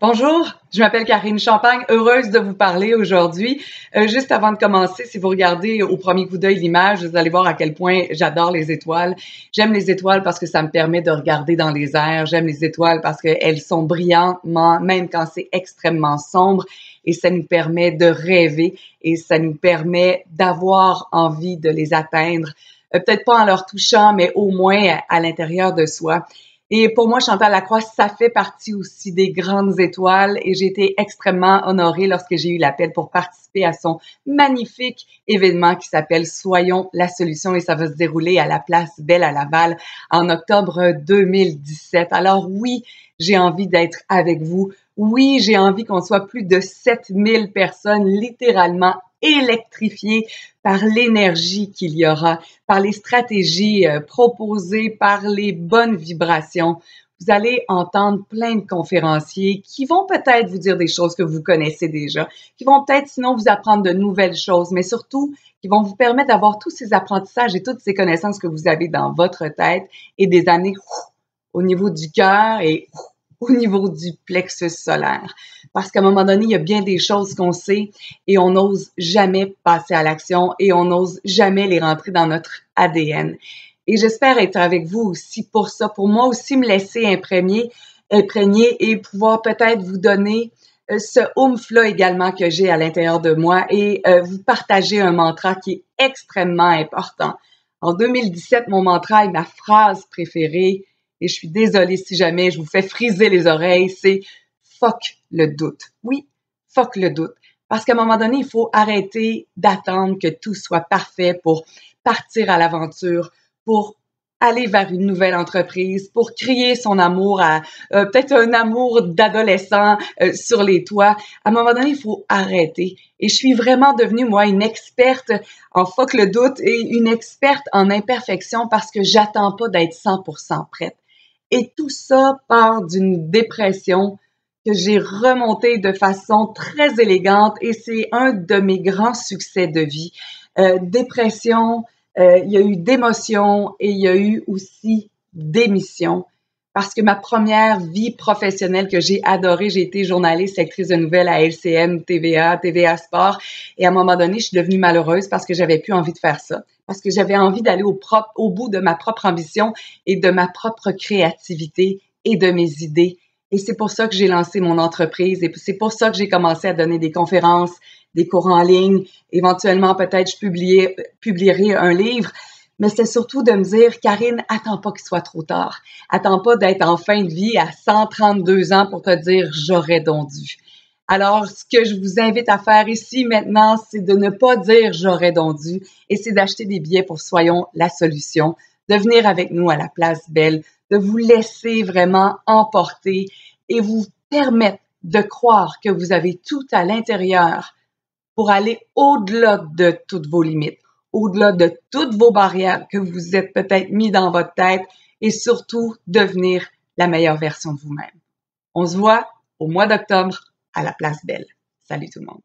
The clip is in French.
Bonjour, je m'appelle Karine Champagne, heureuse de vous parler aujourd'hui. Juste avant de commencer, si vous regardez au premier coup d'œil l'image, vous allez voir à quel point j'adore les étoiles. J'aime les étoiles parce que ça me permet de regarder dans les airs. J'aime les étoiles parce qu'elles sont brillantement, même quand c'est extrêmement sombre, et ça nous permet de rêver et ça nous permet d'avoir envie de les atteindre. Peut-être pas en leur touchant, mais au moins à l'intérieur de soi. Et pour moi, Chantal Lacroix, ça fait partie aussi des grandes étoiles et j'ai été extrêmement honorée lorsque j'ai eu l'appel pour participer à son magnifique événement qui s'appelle Soyons la solution et ça va se dérouler à la Place Belle à Laval en octobre 2017. Alors oui, j'ai envie d'être avec vous. Oui, j'ai envie qu'on soit plus de 7000 personnes littéralement électrifiées par l'énergie qu'il y aura, par les stratégies proposées, par les bonnes vibrations. Vous allez entendre plein de conférenciers qui vont peut-être vous dire des choses que vous connaissez déjà, qui vont peut-être sinon vous apprendre de nouvelles choses, mais surtout qui vont vous permettre d'avoir tous ces apprentissages et toutes ces connaissances que vous avez dans votre tête et des années au niveau du cœur et au niveau du plexus solaire. Parce qu'à un moment donné, il y a bien des choses qu'on sait et on n'ose jamais passer à l'action et on n'ose jamais les rentrer dans notre ADN. Et j'espère être avec vous aussi pour ça, pour moi aussi me laisser imprégner et pouvoir peut-être vous donner ce oomph-là également que j'ai à l'intérieur de moi et vous partager un mantra qui est extrêmement important. En 2017, mon mantra et ma phrase préférée, et je suis désolée si jamais je vous fais friser les oreilles, c'est « fuck le doute ». Oui, fuck le doute. Parce qu'à un moment donné, il faut arrêter d'attendre que tout soit parfait pour partir à l'aventure, pour aller vers une nouvelle entreprise, pour crier son amour à peut-être un amour d'adolescent sur les toits. À un moment donné, il faut arrêter. Et je suis vraiment devenue, moi, une experte en fuck le doute et une experte en imperfection parce que j'attends pas d'être 100% prête. Et tout ça part d'une dépression que j'ai remontée de façon très élégante et c'est un de mes grands succès de vie. Dépression, il y a eu d'émotion et il y a eu aussi d'émission. Parce que ma première vie professionnelle que j'ai adorée, j'ai été journaliste, lectrice de nouvelles à LCN, TVA Sport. Et à un moment donné, je suis devenue malheureuse parce que j'avais plus envie de faire ça. Parce que j'avais envie d'aller au bout de ma propre ambition et de ma propre créativité et de mes idées. Et c'est pour ça que j'ai lancé mon entreprise et c'est pour ça que j'ai commencé à donner des conférences, des cours en ligne. Éventuellement, peut-être, je publierai un livre. Mais c'est surtout de me dire, Karine, attends pas qu'il soit trop tard. Attends pas d'être en fin de vie à 132 ans pour te dire, j'aurais donc dû. Alors, ce que je vous invite à faire ici maintenant, c'est de ne pas dire j'aurais donc dû et c'est d'acheter des billets pour Soyons la solution, de venir avec nous à la Place Belle, de vous laisser vraiment emporter et vous permettre de croire que vous avez tout à l'intérieur pour aller au-delà de toutes vos limites, au-delà de toutes vos barrières que vous êtes peut-être mis dans votre tête et surtout devenir la meilleure version de vous-même. On se voit au mois d'octobre à la Place Belle. Salut tout le monde.